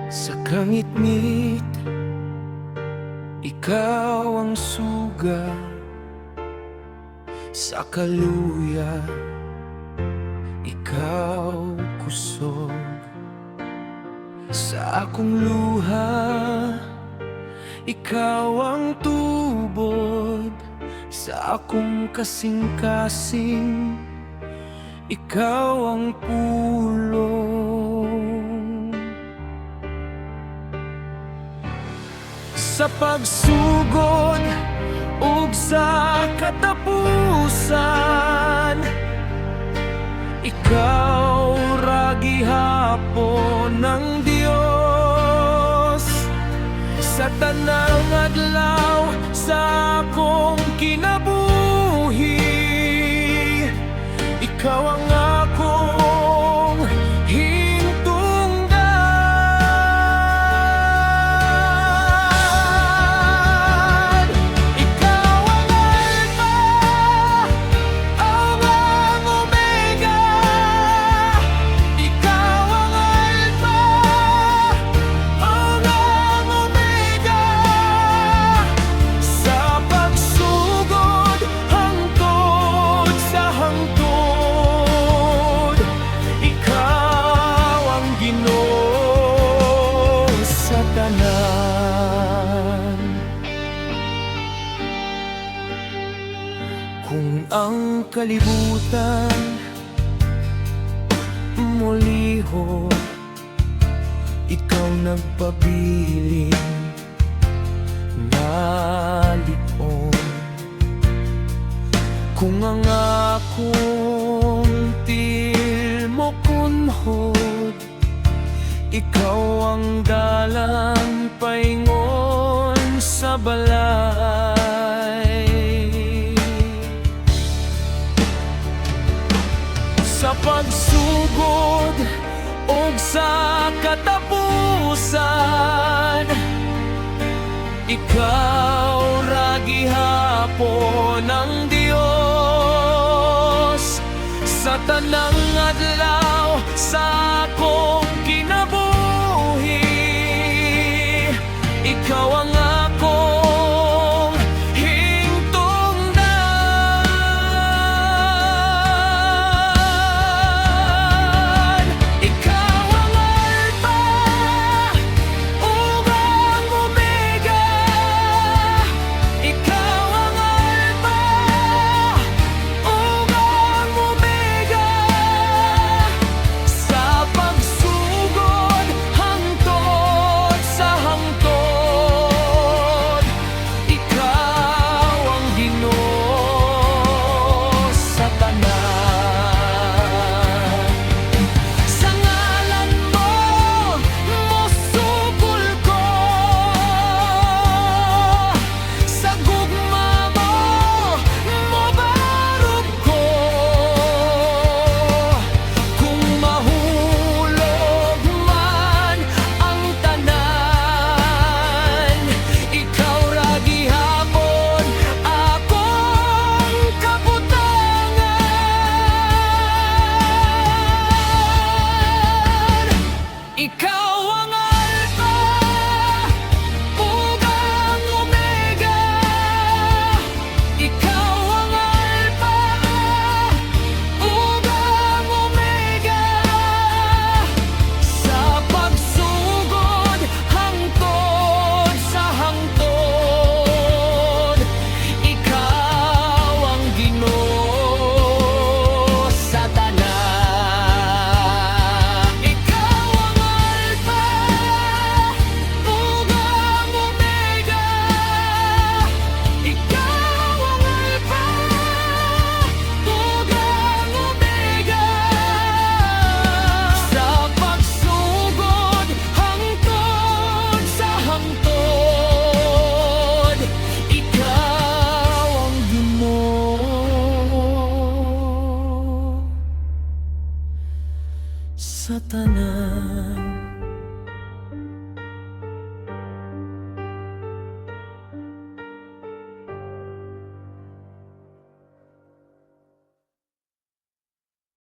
Sa kangit-ngit, ikaw ang suga. Sa kaluya, ikaw kusog. Sa akong luha, ikaw ang tubod. Sa akong kasing-kasing, ikaw ang pulong. Sa pagsugod ug sa katapusan, ikaw ra gihapon ng Dios. Sa tanang adlaw sa akong kinabuhi, ikaw ang akong hintungdan. Ikaw ang Alpha, ang Omega. Ikaw ang Alpha, ang Omega. Sa pagsugod hangtod sa hangtod, ikaw ang Ginoo sa tanan. Kung ang kalibutan muliho, ikaw nagpabiling nalion. Kung ang akong tilmo kunhod, ikaw ang dalan paingon sa balay. Sa pagsugod ug sa